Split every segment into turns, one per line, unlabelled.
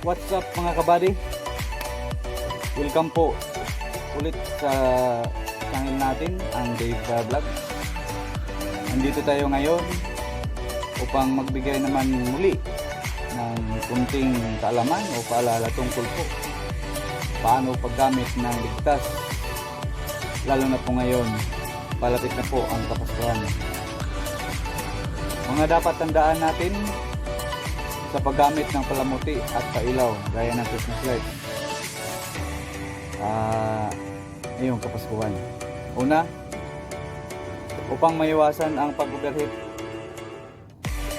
What's up mga kabady? Welcome po ulit sa channel natin, ang Dave Vlog. Nandito tayo ngayon upang magbigay naman muli ng kunting kaalaman o paalala tungkol po paano paggamit ng ligtas, lalo na po ngayon palapit na po ang Kapaskuhan. Mga dapat tandaan natin sa paggamit ng palamuti at pailaw gaya ng Christmas lights ngayong Kapaskuhan. Una, upang maiwasan ang pag-overheat,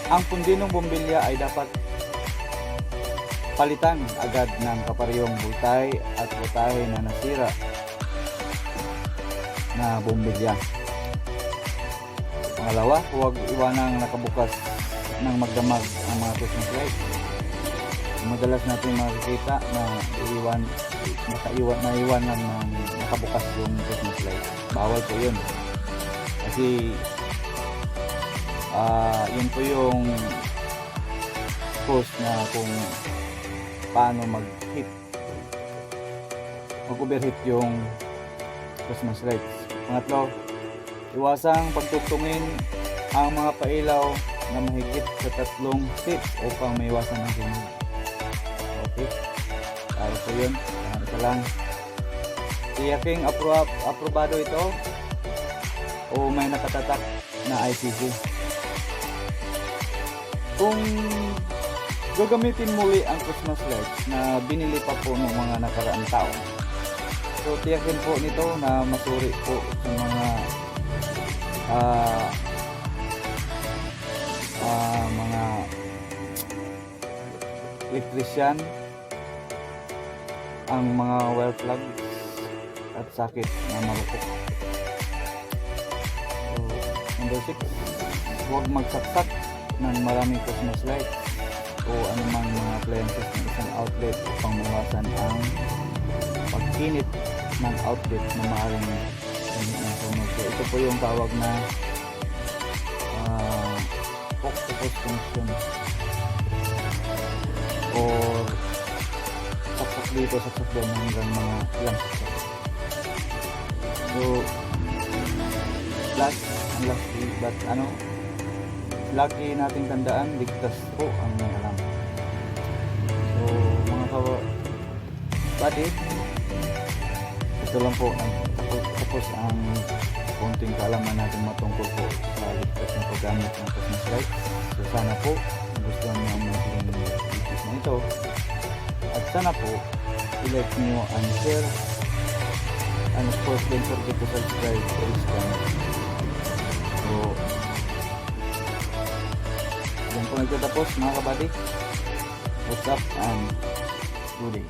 ang pundinong bombilya ay dapat palitan agad ng kaparehong bultay at butahe na nasira na bombilya. Pangalawa, huwag iwanang nakabukas ng magdamag ang mga Christmas lights. Madalas natin makikita na naiwan ng nakabukas yung Christmas lights. Bawal po yun. Kasi yun po yung cause na kung paano mag-overheat yung Christmas lights. Pangatlo, iwasang pagtutungin ang mga pailaw na mahigit sa 3 steps upang maiwasan ang sunog. Okay, taro po yun. Isa lang, tiyaking aprobado ito o may nakatatak na ICC. Kung gagamitin muli ang Christmas lights na binili pa po ng mga nakaraang taon, so tiyakin po nito na masuri po sa mga mga electrician ang mga wire plugs at socket na marupok. So, number 6, huwag magsaksak ng maraming Christmas lights o anumang mga appliances ng isang outlet upang mawasan ang pagkinit ng outlet na maaaring sunog. So, ito po yung tawag na post function or saksak dito, saksak doon hanggang mga ilang saksak. So last but lagi nating tandaan, ligtas po ang may alam. So mga kabady, ito lang po tapos ang konting kaalaman natin matungkol po sa ligtas na paggamit ng Christmas lights. So sana po gustuhan nyo ang mga videos na ito, at sana po i-like nyo and share, and of course don't forget to subscribe to this channel. So yan po nagtatapos mga kabady. What's up and good day.